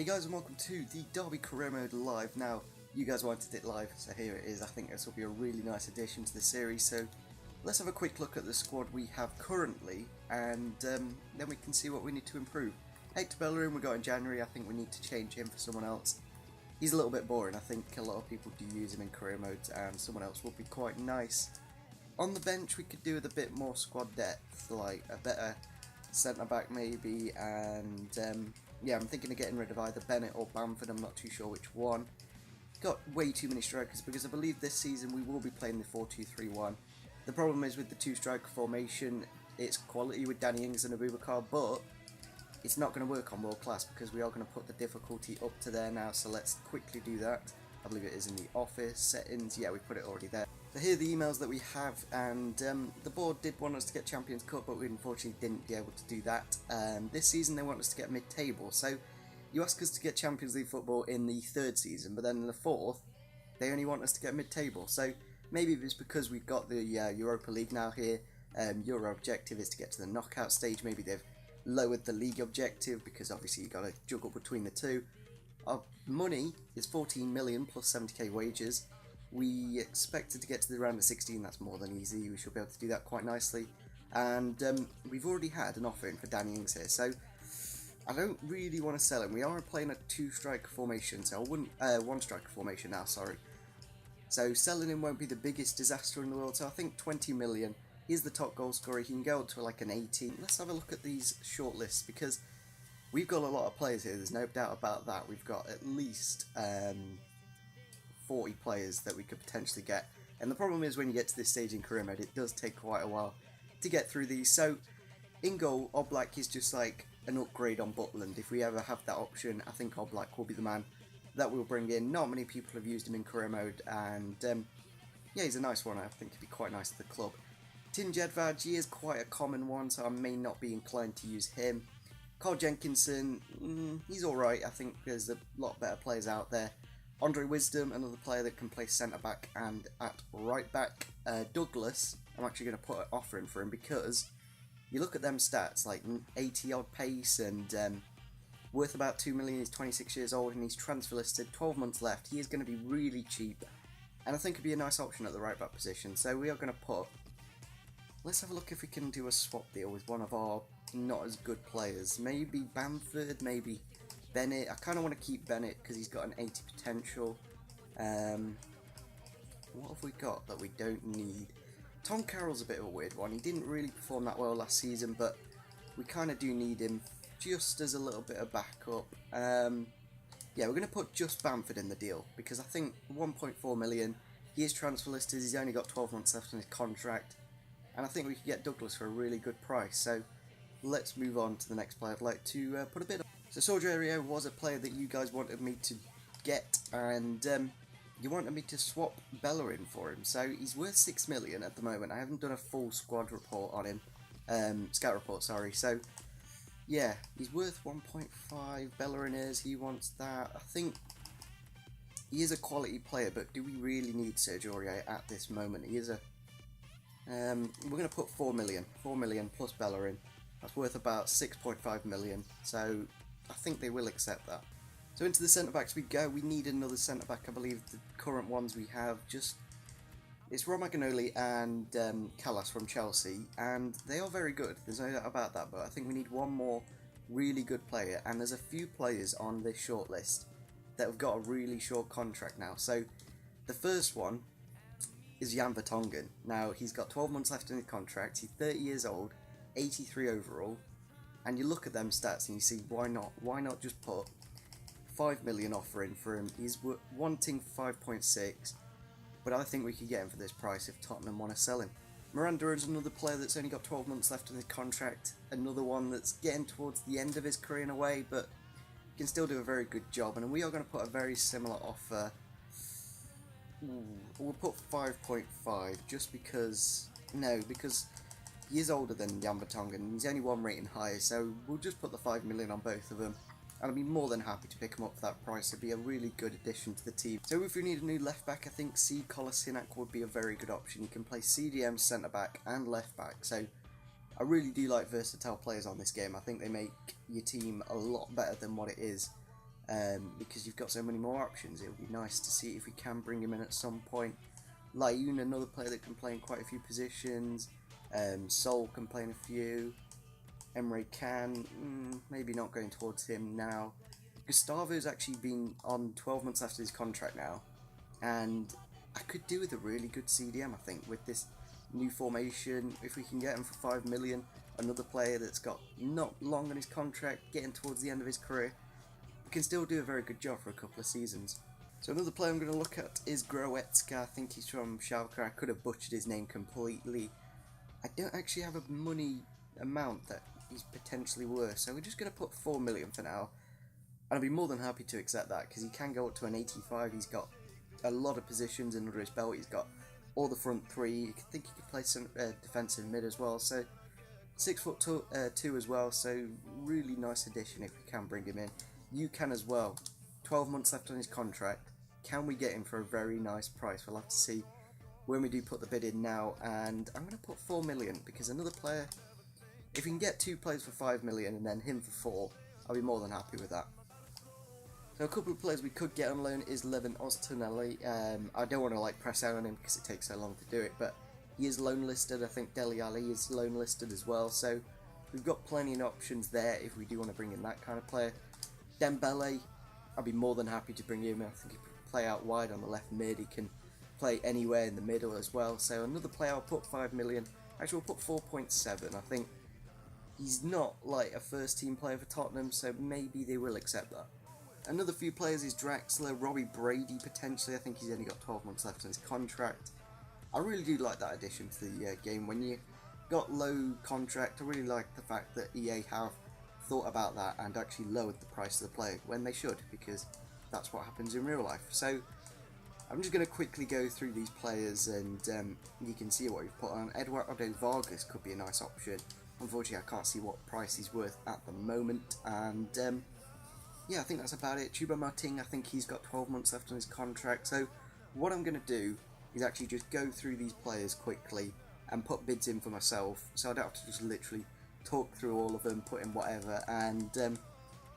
Hey guys, and welcome to the Derby Career Mode Live. Now, you guys wanted it live, so here it is. I think this will be a really nice addition to the series, so let's have a quick look at the squad we have currently, and then we can see what we need to improve. Hector Bellerin we got in January. I think we need to change him for someone else. He's a little bit boring. I think a lot of people do use him in career modes, and someone else would be quite nice. On the bench, we could do with a bit more squad depth, like a better centre-back maybe, and yeah, I'm thinking of getting rid of either Bennett or Bamford. I'm not too sure which one. Got way too many strikers because I believe this season we will be playing the 4-2-3-1. The problem is with the two-striker formation, it's quality with Danny Ings and Abubakar, but it's not going to work on world class because we are going to put the difficulty up to there now, so let's quickly do that. I believe it is in the office settings. Yeah, we put it already there. So here are the emails that we have, and the board did want us to get Champions Cup, but we unfortunately didn't be able to do that. This season they want us to get mid-table, so you ask us to get Champions League football in the third season, but then in the fourth they only want us to get mid-table. So maybe it's because we've got the Europa League now here. Your objective is to get to the knockout stage. Maybe they've lowered the league objective because obviously you've got to juggle between the two. Our money is 14 million plus 70k wages. We expected to get to the round of 16, that's more than easy. We should be able to do that quite nicely. And we've already had an offer in for Danny Ings here, so I don't really want to sell him. We are playing a two-striker formation, so I wouldn't, one-striker formation now, sorry. So selling him won't be the biggest disaster in the world, so I think 20 million. He's the top goal scorer. He can go up to like an 18. Let's have a look at these shortlists because we've got a lot of players here, there's no doubt about that. We've got at least 40 players that we could potentially get. And the problem is when you get to this stage in career mode, it does take quite a while to get through these. So in goal, Oblak is just like an upgrade on Butland. If we ever have that option, I think Oblak will be the man that we'll bring in. Not many people have used him in career mode, and yeah, he's a nice one. I think he'd be quite nice at the club. Tin Jedvaj, he is quite a common one, so I may not be inclined to use him. Carl Jenkinson, he's alright. I think there's a lot better players out there. Andre Wisdom, another player that can play centre-back and at right-back. Douglas, I'm actually going to put an offer in for him because you look at them stats, like 80-odd pace and worth about 2 million, he's 26 years old and he's transfer listed, 12 months left. He is going to be really cheap and I think it'd be a nice option at the right-back position. So we are going to put, let's have a look if we can do a swap deal with one of our not as good players. Maybe Bamford, maybe Bennett. I kind of want to keep Bennett because he's got an 80 potential. What have we got that we don't need? Tom Carroll's a bit of a weird one. He didn't really perform that well last season, but we kind of do need him just as a little bit of backup. Yeah, we're going to put just Bamford in the deal because I think 1.4 million, he is transfer listed, he's only got 12 months left on his contract, and I think we could get Douglas for a really good price. So let's move on to the next player I'd like to put a bid on. So Sergio Aurier was a player that you guys wanted me to get, and you wanted me to swap Bellerin for him. So he's worth 6 million at the moment. I haven't done a full squad report on him, scout report, sorry. So yeah, he's worth 1.5. Bellerin is. He wants that. I think he is a quality player, but do we really need Sergio Aurier at this moment? He is a. We're going to put 4 million. 4 million plus Bellerin. That's worth about 6.5 million. So I think they will accept that. So into the centre-backs we go. We need another centre-back. I believe the current ones we have it's Romagnoli and Callas from Chelsea, and they are very good. There's no doubt about that, but I think we need one more really good player, and there's a few players on this shortlist that have got a really short contract now. So the first one is Jan Vertonghen. Now he's got 12 months left in his contract. He's 30 years old, 83 overall. And you look at them stats and you see, why not? Why not just put 5 million offer in for him? He's wanting 5.6, but I think we could get him for this price if Tottenham want to sell him. Miranda is another player that's only got 12 months left in his contract. Another one that's getting towards the end of his career in a way, but can still do a very good job. And we are going to put a very similar offer. We'll put 5.5 just because, because he is older than Jan Vertonghen and he's only one rating higher, so we'll just put the 5 million on both of them. And I'd be more than happy to pick him up for that price. It'd be a really good addition to the team. So if we need a new left back, I think C. Kolasinac would be a very good option. You can play CDM, centre back and left back. So I really do like versatile players on this game. I think they make your team a lot better than what it is. because you've got so many more options. It would be nice to see if we can bring him in at some point. Layun, another player that can play in quite a few positions. Sol can play in a few. Emre Can, maybe not going towards him now. Gustavo's actually been on 12 months after his contract now, and I could do with a really good CDM, I think, with this new formation. If we can get him for 5 million, another player that's got not long on his contract, getting towards the end of his career, we can still do a very good job for a couple of seasons. So another player I'm going to look at is Groetzka. I think he's from Schalke. I could have butchered his name completely. I don't actually have a money amount that he's potentially worth, so we're just going to put 4 million for now. And I'd be more than happy to accept that, because he can go up to an 85. He's got a lot of positions under his belt. He's got all the front three. I think he could play some defensive mid as well. So 6'2" as well. So really nice addition if we can bring him in. You can as well. 12 months left on his contract. Can we get him for a very nice price? We'll have to see when we do put the bid in now. And I'm going to put 4 million, because another player, if we can get 2 players for 5 million and then him for 4, I'll be more than happy with that. So a couple of players we could get on loan is Levin Oztuneli. I don't want to press out on him because it takes so long to do it, but he is loan listed. I think Dele Alli is loan listed as well, so we've got plenty of options there if we do want to bring in that kind of player. Dembele, I'd be more than happy to bring him in. I think he can play out wide on the left mid. He can play anywhere in the middle as well. So another player, I'll put 5 million. Actually, we'll put 4.7. I think he's not like a first team player for Tottenham, so maybe they will accept that. Another few players is Draxler, Robbie Brady potentially. I think he's only got 12 months left on his contract. I really do like that addition to the game. When you got low contract, I really like the fact that EA have thought about that and actually lowered the price of the player when they should, because that's what happens in real life. So I'm just going to quickly go through these players, and you can see what we've put on. Eduardo Vargas could be a nice option. Unfortunately, I can't see what price he's worth at the moment, and yeah, I think that's about it. Choupo-Moting, I think he's got 12 months left on his contract, so what I'm going to do is actually just go through these players quickly and put bids in for myself, so I don't have to just literally talk through all of them, put in whatever, and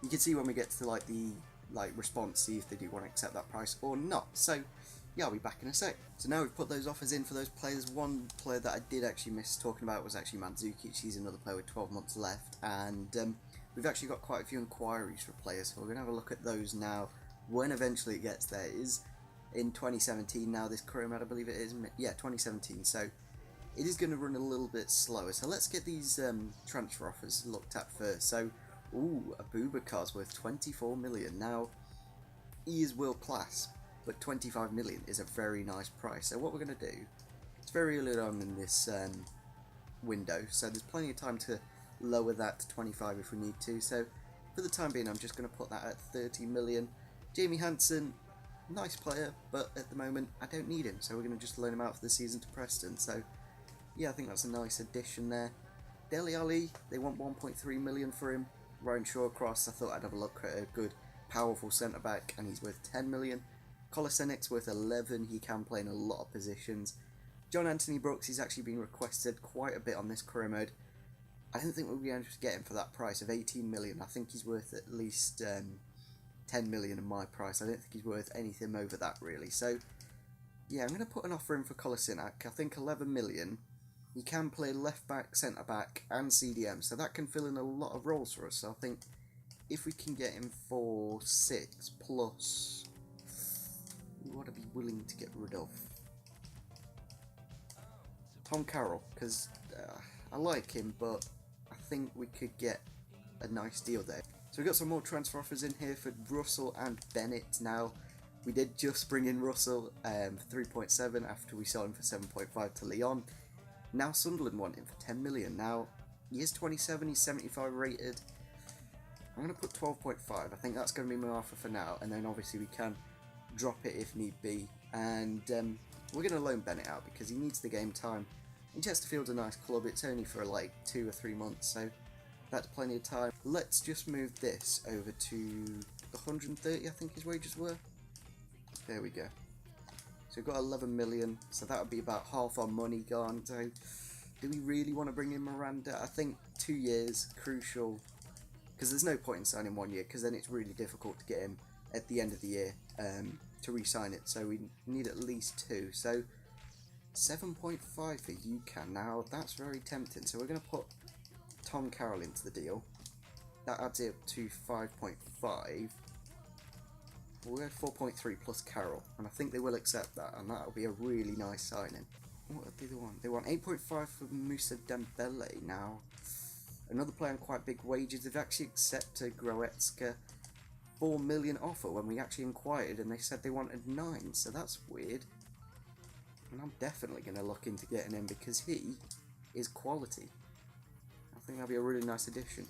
you can see when we get to the response, see if they do want to accept that price or not. So yeah, I'll be back in a sec. So now we've put those offers in for those players. One player that I did actually miss talking about was actually Mandzukic. He's another player with 12 months left, and we've actually got quite a few inquiries for players, so we're going to have a look at those now when eventually it gets there. It is in 2017 now, this career mode, I believe it is. Yeah, 2017, so it is going to run a little bit slower. So let's get these transfer offers looked at first. So, ooh, Abubakar's worth 24 million. Now, he is world class, but 25 million is a very nice price. So what we're going to do, it's very early on in this window, so there's plenty of time to lower that to 25 if we need to. So for the time being, I'm just going to put that at 30 million. Jamie Hansen, nice player, but at the moment I don't need him, so we're going to just loan him out for the season to Preston. So yeah, I think that's a nice addition there. Dele Alli, they want 1.3 million for him. Ryan Shawcross, I thought I'd have a look at a good, powerful centre back, and he's worth 10 million. Kolasenic's worth 11. He can play in a lot of positions. John Anthony Brooks, he's actually been requested quite a bit on this career mode. I don't think we'll be able to get him for that price of 18 million. I think he's worth at least 10 million in my price. I don't think he's worth anything over that, really. So yeah, I'm going to put an offer in for Kolasinac. I think 11 million. He can play left back, centre back, and CDM, so that can fill in a lot of roles for us. So I think if we can get him for 6 plus, what I'd be willing to get rid of. Tom Carroll, because I like him, but I think we could get a nice deal there. So we've got some more transfer offers in here for Russell and Bennett. Now, we did just bring in Russell for 3.7 after we sold him for 7.5 to Lyon. Now Sunderland want him for 10 million. Now, he is 27, he's 75 rated. I'm going to put 12.5. I think that's going to be my offer for now, and then obviously we can drop it if need be. And we're going to loan Bennett out because he needs the game time. And Chesterfield's a nice club, it's only for like 2 or 3 months, so that's plenty of time. Let's just move this over to 130, I think his wages were. There we go. So we've got 11 million, so that would be about half our money gone. So do we really want to bring in Miranda? I think 2 years, crucial. because there's no point in signing 1 year, because then it's really difficult to get him at the end of the year to re-sign it. So we need at least 2. So 7.5 for UCAN. Now that's very tempting. So we're going to put Tom Carroll into the deal. That adds it up to 5.5. We'll go 4.3 plus Carroll, and I think they will accept that, and that'll be a really nice signing. What do they want? They want 8.5 for Moussa Dembele. Now, another player on quite big wages. They've actually accepted Goretzka 4 million offer when we actually inquired, and they said they wanted 9, so that's weird. And I'm definitely going to look into getting him because he is quality. I think that'll be a really nice addition.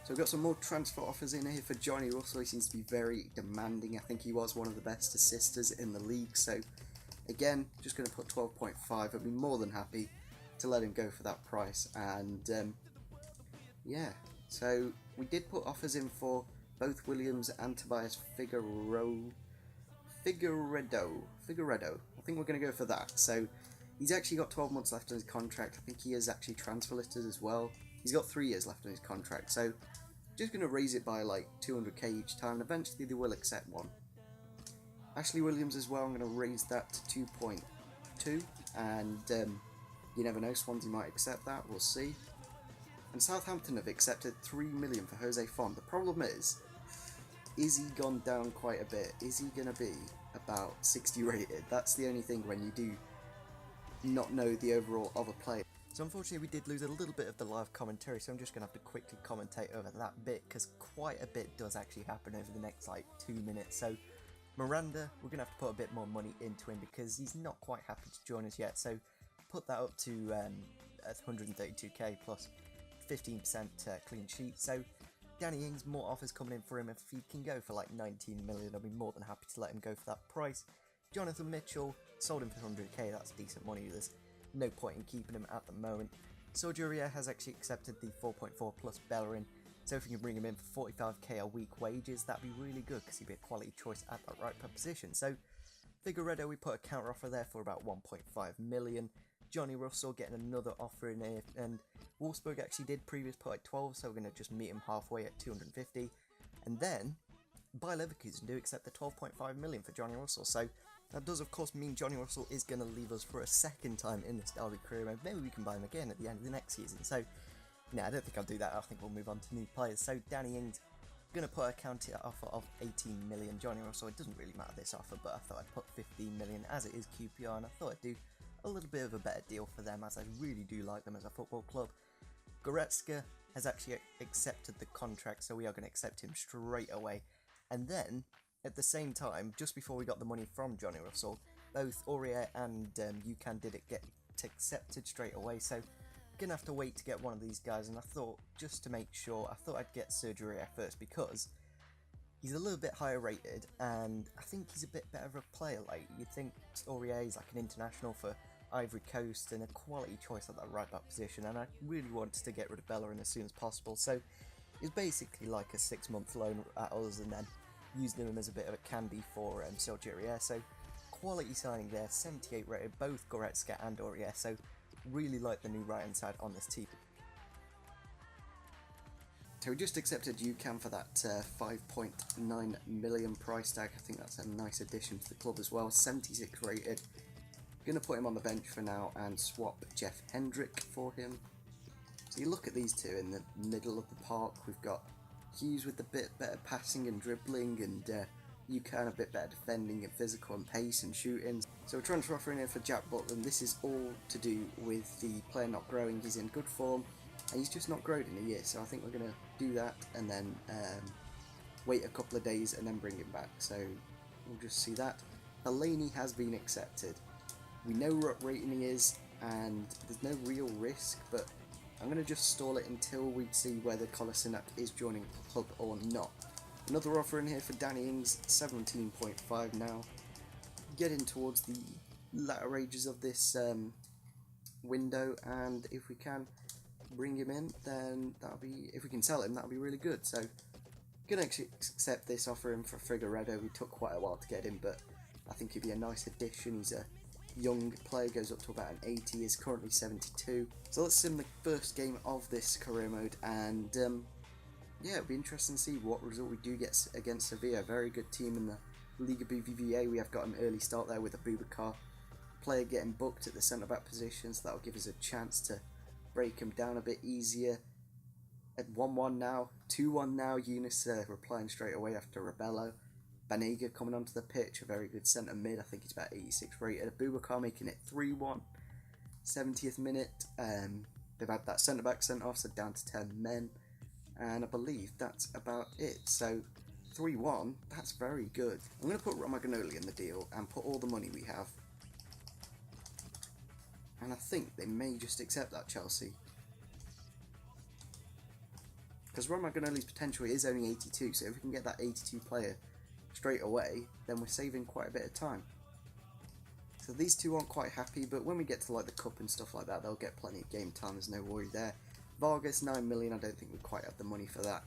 So we've got some more transfer offers in here for Johnny Russell. He seems to be very demanding. I think he was one of the best assisters in the league. So again, just going to put 12.5. I'd be more than happy to let him go for that price. And yeah, so we did put offers in for both Williams and Tobias Figueredo. I think we're going to go for that. So he's actually got 12 months left on his contract. I think he is actually transfer listed as well. He's got 3 years left on his contract. So just going to raise it by like 200k each time, and eventually they will accept one. Ashley Williams as well, I'm going to raise that to 2.2, and you never know, Swansea might accept that, we'll see. And Southampton have accepted 3 million for Jose Font. The problem is he gone down quite a bit? Is he going to be about 60 rated? That's the only thing when you do not know the overall of a player. So unfortunately we did lose a little bit of the live commentary, so I'm just going to have to quickly commentate over that bit, because quite a bit does actually happen over the next like 2 minutes. So Miranda, we're going to have to put a bit more money into him because he's not quite happy to join us yet, so put that up to 132k plus 15% clean sheet. So Danny Ings, more offers coming in for him. If he can go for like 19 million, I'll be more than happy to let him go for that price. Jonathan Mitchell, sold him for 100k, that's decent money. There's no point in keeping him at the moment. Sergio Aurier has actually accepted the 4.4 plus Bellerin, so if we can bring him in for 45k a week wages, that'd be really good because he'd be a quality choice at that right position. So Figueredo, we put a counter offer there for about 1.5 million. Johnny Russell getting another offer in here, and Wolfsburg actually did previous put at 12, so we're going to just meet him halfway at 250. And then Bayer Leverkusen do accept the 12.5 million for Johnny Russell, so that does of course mean Johnny Russell is going to leave us for a second time in this Derby career mode. Maybe we can buy him again at the end of the next season. So no, I don't think I'll do that. I think we'll move on to new players. So Danny Ings, going to put a counter offer of 18 million. Johnny Russell, it doesn't really matter this offer, but I thought I'd put 15 million as it is QPR, and I thought I'd do a little bit of a better deal for them, as I really do like them as a football club. Goretzka has actually accepted the contract, so we are going to accept him straight away. And then at the same time, just before we got the money from Johnny Russell, both Aurier and UCAN did it get accepted straight away, so gonna have to wait to get one of these guys. And I thought, just to make sure, I thought I'd get Sergio Aurier first because he's a little bit higher rated, and I think he's a bit better of a player. Like, you'd think Aurier is like an international for Ivory Coast and a quality choice at that right back position, and I really wanted to get rid of Bellerin as soon as possible, so it's basically like a 6-month loan at us, and then using him as a bit of a candy for Sergio Aurier. So quality signing there, 78 rated, both Goretzka and Aurier, so really like the new right hand side on this team. So we just accepted UCAN for that 5.9 million price tag. I think that's a nice addition to the club as well. 76 rated. Going to put him on the bench for now and swap Jeff Hendrick for him. So you look at these two in the middle of the park. We've got Hughes with a bit better passing and dribbling, and UCAN a bit better defending and physical and pace and shooting. So we're transfer offering here for Jack Butland. This is all to do with the player not growing. He's in good form, and he's just not grown in a year, so I think we're going to do that and then wait a couple of days and then bring him back. So we'll just see that. Fellaini has been accepted. We know what rating he is, and there's no real risk, but I'm going to just stall it until we see whether Kolasinac is joining the club or not. Another offer in here for Danny Ings, 17.5 now. Getting towards the latter ages of this window, and if we can bring him in, then that'll be, if we can sell him, that'll be really good. So gonna accept this offer in for Figueredo. We took quite a while to get him, but I think he'd be a nice addition. He's a young player goes up to about an 80, is currently 72. So let's sim the first game of this career mode, and yeah, it'll be interesting to see what result we do get against Sevilla. Very good team in the Liga BBVA. We have got an early start there with a Boubacar player getting booked at the centre-back position, so that'll give us a chance to break him down a bit easier. At 1-1 now, 2-1 now, Eunice replying straight away after Rebello. Banega coming onto the pitch, a very good centre mid, I think he's about 86 rated. Boubacar making it 3-1, 70th minute. They've had that centre-back sent off, so down to 10 men. And I believe that's about it. So 3-1, that's very good. I'm going to put Romagnoli in the deal and put all the money we have. And I think they may just accept that, Chelsea. Because Romagnoli's potential is only 82, so if we can get that 82 player straight away, then we're saving quite a bit of time. So these two aren't quite happy, but when we get to like the cup and stuff like that, they'll get plenty of game time, there's no worry there. Vargas, 9 million, I don't think we quite have the money for that.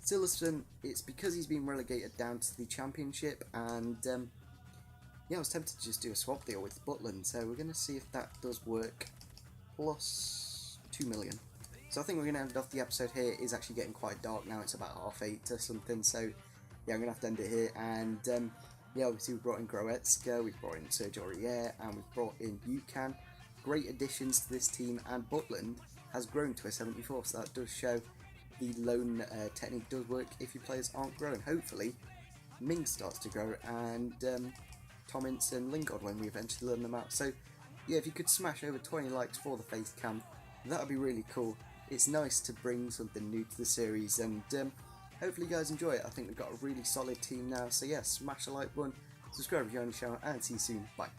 Sillerson, it's because he's been relegated down to the Championship, and yeah, I was tempted to just do a swap deal with Butland, so we're going to see if that does work. Plus 2 million. So I think we're going to end off the episode here. It is actually getting quite dark now, it's about 8:30 or something, so yeah, I'm going to have to end it here. And yeah, obviously we brought in Groetzka, we've brought in Sergio Aurier, and we've brought in Buchan. Great additions to this team, and Butland has grown to a 74, so that does show the loan technique does work if your players aren't growing. Hopefully Ming starts to grow, and Tommins and Lingard when we eventually learn them out. So yeah, if you could smash over 20 likes for the face cam, that would be really cool. It's nice to bring something new to the series, and hopefully you guys enjoy it. I think we've got a really solid team now, so yeah, smash the like button, subscribe if you're on the channel, and see you soon. Bye.